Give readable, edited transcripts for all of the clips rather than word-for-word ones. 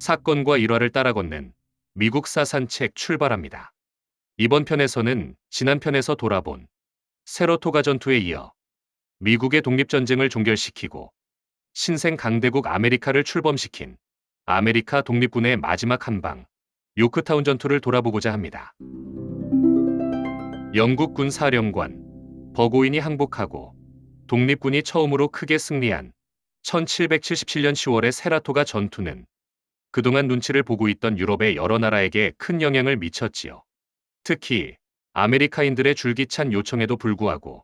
사건과 일화를 따라 걷는 미국사 산책 출발합니다. 이번 편에서는 지난 편에서 돌아본 세러토가 전투에 이어 미국의 독립전쟁을 종결시키고 신생 강대국 아메리카를 출범시킨 아메리카 독립군의 마지막 한방 요크타운 전투를 돌아보고자 합니다. 영국군 사령관 버고인이 항복하고 독립군이 처음으로 크게 승리한 1777년 10월의 세라토가 전투는 그동안 눈치를 보고 있던 유럽의 여러 나라에게 큰 영향을 미쳤지요. 특히 아메리카인들의 줄기찬 요청에도 불구하고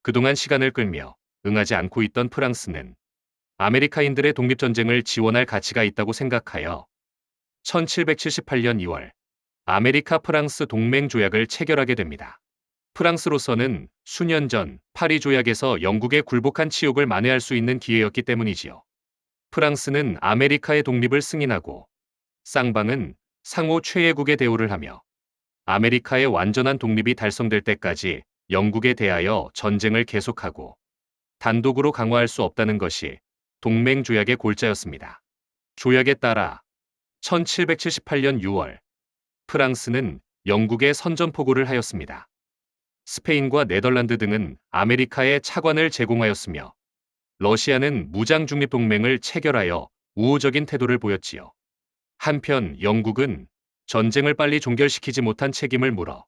그동안 시간을 끌며 응하지 않고 있던 프랑스는 아메리카인들의 독립전쟁을 지원할 가치가 있다고 생각하여 1778년 2월 아메리카 프랑스 동맹 조약을 체결하게 됩니다. 프랑스로서는 수년 전 파리 조약에서 영국에 굴복한 치욕을 만회할 수 있는 기회였기 때문이지요. 프랑스는 아메리카의 독립을 승인하고 쌍방은 상호 최애국의 대우를 하며 아메리카의 완전한 독립이 달성될 때까지 영국에 대하여 전쟁을 계속하고 단독으로 강화할 수 없다는 것이 동맹 조약의 골자였습니다. 조약에 따라 1778년 6월 프랑스는 영국에 선전포고를 하였습니다. 스페인과 네덜란드 등은 아메리카에 차관을 제공하였으며 러시아는 무장중립동맹을 체결하여 우호적인 태도를 보였지요. 한편 영국은 전쟁을 빨리 종결시키지 못한 책임을 물어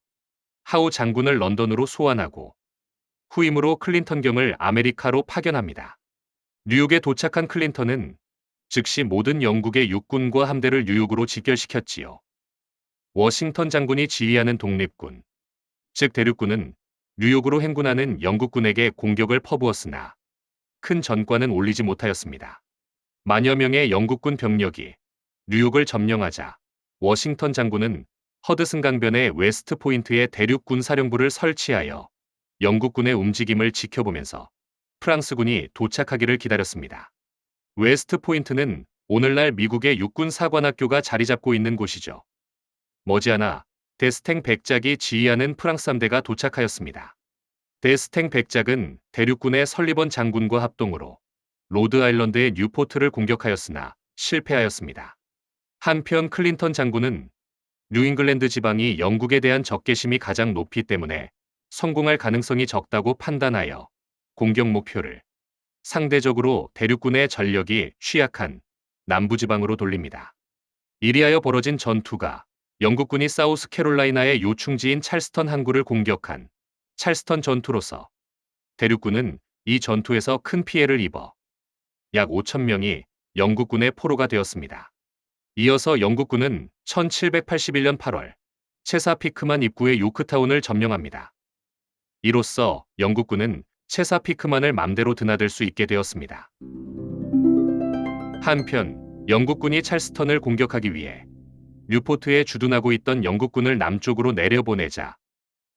하우 장군을 런던으로 소환하고 후임으로 클린턴 경을 아메리카로 파견합니다. 뉴욕에 도착한 클린턴은 즉시 모든 영국의 육군과 함대를 뉴욕으로 직결시켰지요. 워싱턴 장군이 지휘하는 독립군, 즉 대륙군은 뉴욕으로 행군하는 영국군에게 공격을 퍼부었으나 큰 전과는 올리지 못하였습니다. 만여 명의 영국군 병력이 뉴욕을 점령하자 워싱턴 장군은 허드슨 강변의 웨스트 포인트에 대륙군 사령부를 설치하여 영국군의 움직임을 지켜보면서 프랑스군이 도착하기를 기다렸습니다. 웨스트 포인트는 오늘날 미국의 육군 사관학교가 자리 잡고 있는 곳이죠. 머지않아 데스탱 백작이 지휘하는 프랑스 함대가 도착하였습니다. 데스탱 백작은 대륙군의 설리번 장군과 합동으로 로드아일랜드의 뉴포트를 공격하였으나 실패하였습니다. 한편 클린턴 장군은 뉴잉글랜드 지방이 영국에 대한 적개심이 가장 높기 때문에 성공할 가능성이 적다고 판단하여 공격 목표를 상대적으로 대륙군의 전력이 취약한 남부지방으로 돌립니다. 이리하여 벌어진 전투가 영국군이 사우스캐롤라이나의 요충지인 찰스턴 항구를 공격한 찰스턴 전투로서 대륙군은 이 전투에서 큰 피해를 입어 약 5,000명이 영국군의 포로가 되었습니다. 이어서 영국군은 1781년 8월 체사피크만 입구의 요크타운을 점령합니다. 이로써 영국군은 체사피크만을 맘대로 드나들 수 있게 되었습니다. 한편 영국군이 찰스턴을 공격하기 위해 뉴포트에 주둔하고 있던 영국군을 남쪽으로 내려보내자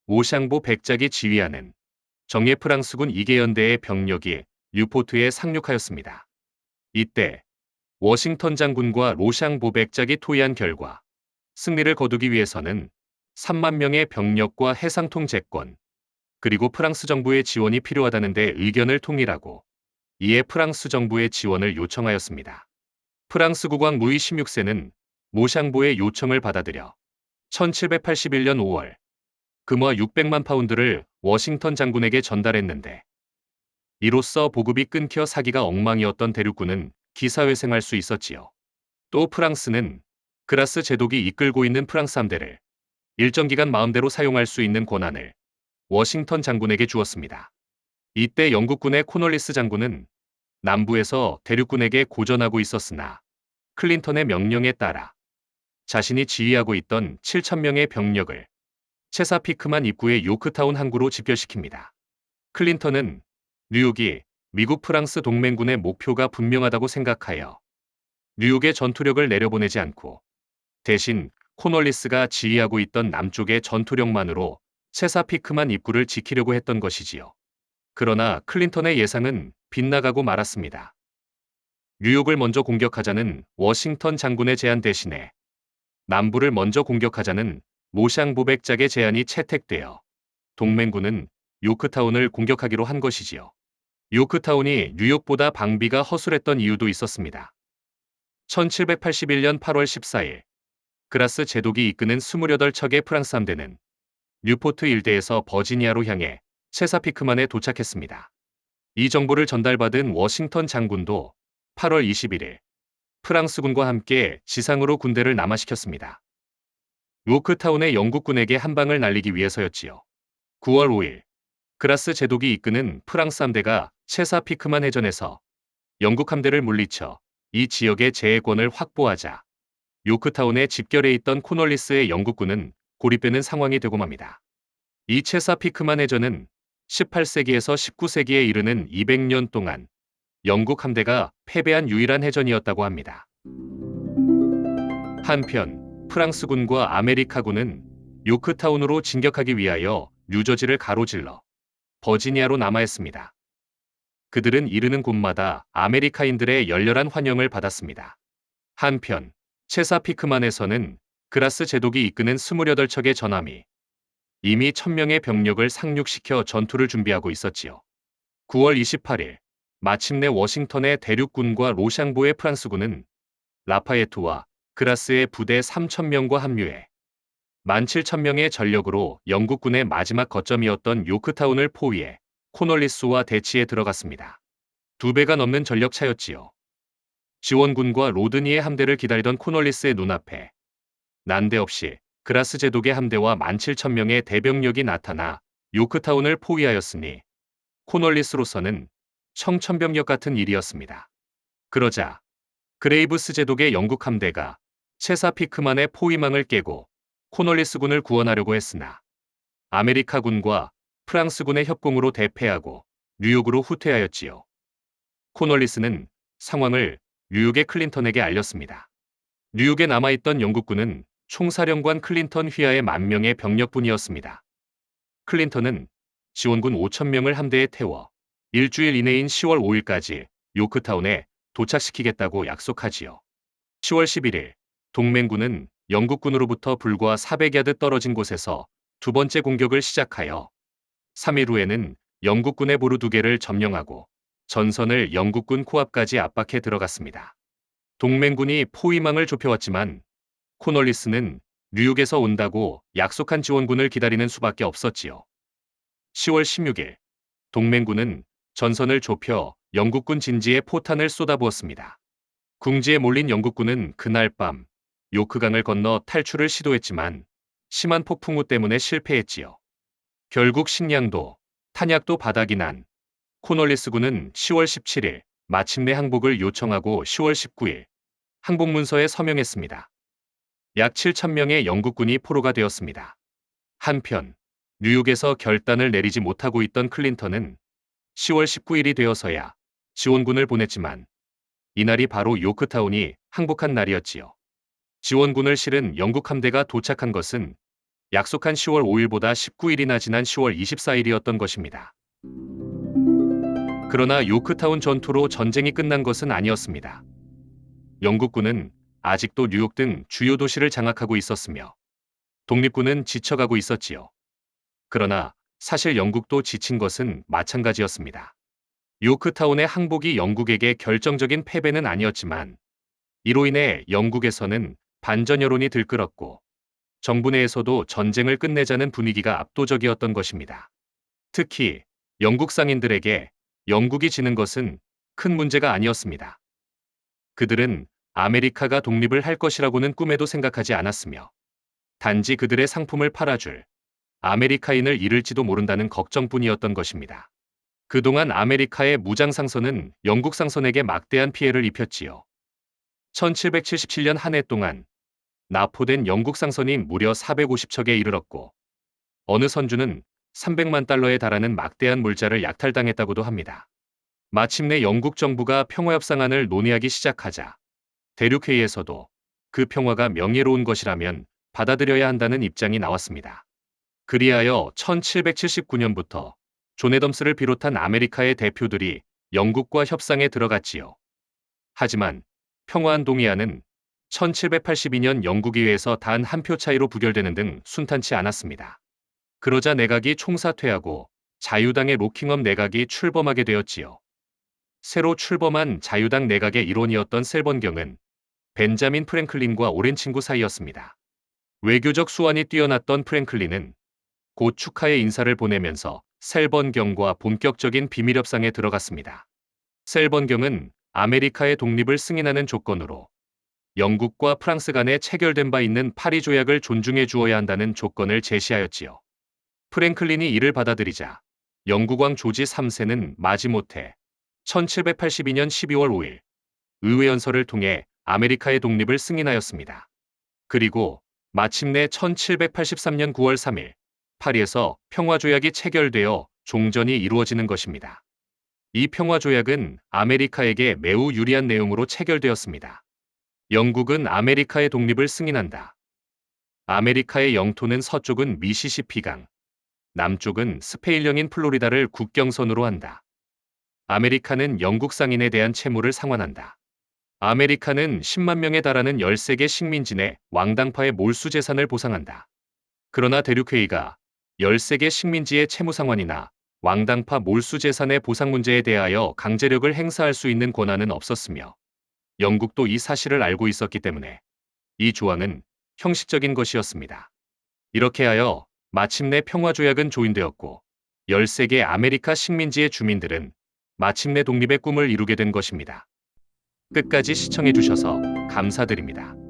오샹보 백작이 지휘하는 정예 프랑스군 2개 연대의 병력이 뉴포트에 상륙하였습니다. 이때 워싱턴 장군과 로샹보 백작이 토의한 결과 승리를 거두기 위해서는 3만 명의 병력과 해상통 제권 그리고 프랑스 정부의 지원이 필요하다는 데 의견을 통일하고 이에 프랑스 정부의 지원을 요청하였습니다. 프랑스 국왕 루이 16세는 모샹보의 요청을 받아들여 1781년 5월 금화 600만 파운드를 워싱턴 장군에게 전달했는데 이로써 보급이 끊겨 사기가 엉망이었던 대륙군은 기사회생할 수 있었지요. 또 프랑스는 그라스 제독이 이끌고 있는 프랑스 함대를 일정 기간 마음대로 사용할 수 있는 권한을 워싱턴 장군에게 주었습니다. 이때 영국군의 코널리스 장군은 남부에서 대륙군에게 고전하고 있었으나 클린턴의 명령에 따라 자신이 지휘하고 있던 7,000명의 병력을 체사피크만 입구의 요크타운 항구로 집결시킵니다. 클린턴은 뉴욕이 미국 프랑스 동맹군의 목표가 분명하다고 생각하여 뉴욕에 전투력을 내려보내지 않고 대신 코널리스가 지휘하고 있던 남쪽의 전투력만으로 체사피크만 입구를 지키려고 했던 것이지요. 그러나 클린턴의 예상은 빗나가고 말았습니다. 뉴욕을 먼저 공격하자는 워싱턴 장군의 제안 대신에 남부를 먼저 공격하자는 모샹보 백작의 제안이 채택되어 동맹군은 요크타운을 공격하기로 한 것이지요. 요크타운이 뉴욕보다 방비가 허술했던 이유도 있었습니다. 1781년 8월 14일 그라스 제독이 이끄는 28척의 프랑스 함대는 뉴포트 일대에서 버지니아로 향해 체사피크만에 도착했습니다. 이 정보를 전달받은 워싱턴 장군도 8월 21일 프랑스군과 함께 지상으로 군대를 남하시켰습니다. 요크타운의 영국군에게 한 방을 날리기 위해서였지요. 9월 5일 그라스 제독이 이끄는 프랑스 함대가 체사피크만 해전에서 영국 함대를 물리쳐 이 지역의 제해권을 확보하자 요크타운에 집결해 있던 코널리스의 영국군은 고립되는 상황이 되고 맙니다. 이 체사피크만 해전은 18세기에서 19세기에 이르는 200년 동안 영국 함대가 패배한 유일한 해전이었다고 합니다. 한편 프랑스군과 아메리카군은 요크타운으로 진격하기 위하여 뉴저지를 가로질러 버지니아로 남하했습니다. 그들은 이르는 곳마다 아메리카인들의 열렬한 환영을 받았습니다. 한편 체사피크만에서는 그라스 제독이 이끄는 28척의 전함이 이미 1000명의 병력을 상륙시켜 전투를 준비하고 있었지요. 9월 28일 마침내 워싱턴의 대륙군과 로샹보의 프랑스군은 라파예트와 그라스의 부대 3000명과 합류해 17,000명의 전력으로 영국군의 마지막 거점이었던 요크타운을 포위해 코널리스와 대치에 들어갔습니다. 2배가 넘는 전력 차였지요. 지원군과 로드니의 함대를 기다리던 코널리스의 눈앞에 난데없이 그라스 제독의 함대와 17,000명의 대병력이 나타나 요크타운을 포위하였으니 코널리스로서는 청천벽력 같은 일이었습니다. 그러자 그레이브스 제독의 영국 함대가 체사피크만의 포위망을 깨고 코널리스군을 구원하려고 했으나 아메리카군과 프랑스군의 협공으로 대패하고 뉴욕으로 후퇴하였지요. 코널리스는 상황을 뉴욕의 클린턴에게 알렸습니다. 뉴욕에 남아있던 영국군은 총사령관 클린턴 휘하의 10,000명의 병력뿐이었습니다. 클린턴은 지원군 5,000명을 함대에 태워 일주일 이내인 10월 5일까지 요크타운에 도착시키겠다고 약속하지요. 10월 11일 동맹군은 영국군으로부터 불과 400야드 떨어진 곳에서 두 번째 공격을 시작하여 3일 후에는 영국군의 보루 2개를 점령하고 전선을 영국군 코앞까지 압박해 들어갔습니다. 동맹군이 포위망을 좁혀왔지만 코널리스는 뉴욕에서 온다고 약속한 지원군을 기다리는 수밖에 없었지요. 10월 16일 동맹군은 전선을 좁혀 영국군 진지에 포탄을 쏟아부었습니다. 궁지에 몰린 영국군은 그날 밤 요크강을 건너 탈출을 시도했지만 심한 폭풍우 때문에 실패했지요. 결국 식량도 탄약도 바닥이 난 코널리스군은 10월 17일 마침내 항복을 요청하고 10월 19일 항복문서에 서명했습니다. 약 7,000명의 영국군이 포로가 되었습니다. 한편 뉴욕에서 결단을 내리지 못하고 있던 클린턴은 10월 19일이 되어서야 지원군을 보냈지만 이날이 바로 요크타운이 항복한 날이었지요. 지원군을 실은 영국 함대가 도착한 것은 약속한 10월 5일보다 19일이나 지난 10월 24일이었던 것입니다. 그러나 요크타운 전투로 전쟁이 끝난 것은 아니었습니다. 영국군은 아직도 뉴욕 등 주요 도시를 장악하고 있었으며 독립군은 지쳐가고 있었지요. 그러나 사실 영국도 지친 것은 마찬가지였습니다. 요크타운의 항복이 영국에게 결정적인 패배는 아니었지만 이로 인해 영국에서는 반전 여론이 들끓었고 정부 내에서도 전쟁을 끝내자는 분위기가 압도적이었던 것입니다. 특히 영국 상인들에게 영국이 지는 것은 큰 문제가 아니었습니다. 그들은 아메리카가 독립을 할 것이라고는 꿈에도 생각하지 않았으며 단지 그들의 상품을 팔아줄 아메리카인을 잃을지도 모른다는 걱정뿐이었던 것입니다. 그동안 아메리카의 무장 상선은 영국 상선에게 막대한 피해를 입혔지요. 1777년 한 해 동안 납포된 영국 상선이 무려 450척에 이르렀고 어느 선주는 300만 달러에 달하는 막대한 물자를 약탈당했다고도 합니다. 마침내 영국 정부가 평화협상안을 논의하기 시작하자 대륙회의에서도 그 평화가 명예로운 것이라면 받아들여야 한다는 입장이 나왔습니다. 그리하여 1779년부터 존 애덤스를 비롯한 아메리카의 대표들이 영국과 협상에 들어갔지요. 하지만 평화안 동의안은 1782년 영국의회에서 단 한 표 차이로 부결되는 등 순탄치 않았습니다. 그러자 내각이 총사퇴하고 자유당의 로킹엄 내각이 출범하게 되었지요. 새로 출범한 자유당 내각의 일원이었던 셀번경은 벤자민 프랭클린과 오랜 친구 사이였습니다. 외교적 수완이 뛰어났던 프랭클린은 곧 축하의 인사를 보내면서 셀번경과 본격적인 비밀 협상에 들어갔습니다. 셀번경은 아메리카의 독립을 승인하는 조건으로 영국과 프랑스 간에 체결된 바 있는 파리 조약을 존중해 주어야 한다는 조건을 제시하였지요. 프랭클린이 이를 받아들이자 영국 왕 조지 3세는 마지못해 1782년 12월 5일 의회연설을 통해 아메리카의 독립을 승인하였습니다. 그리고 마침내 1783년 9월 3일 파리에서 평화조약이 체결되어 종전이 이루어지는 것입니다. 이 평화조약은 아메리카에게 매우 유리한 내용으로 체결되었습니다. 영국은 아메리카의 독립을 승인한다. 아메리카의 영토는 서쪽은 미시시피강, 남쪽은 스페인령인 플로리다를 국경선으로 한다. 아메리카는 영국 상인에 대한 채무를 상환한다. 아메리카는 10만 명에 달하는 13개 식민진의 왕당파의 몰수 재산을 보상한다. 그러나 대륙회의가 13개 식민지의 채무 상환이나 왕당파 몰수 재산의 보상 문제에 대하여 강제력을 행사할 수 있는 권한은 없었으며 영국도 이 사실을 알고 있었기 때문에 이 조항은 형식적인 것이었습니다. 이렇게 하여 마침내 평화조약은 조인되었고 13개 아메리카 식민지의 주민들은 마침내 독립의 꿈을 이루게 된 것입니다. 끝까지 시청해 주셔서 감사드립니다.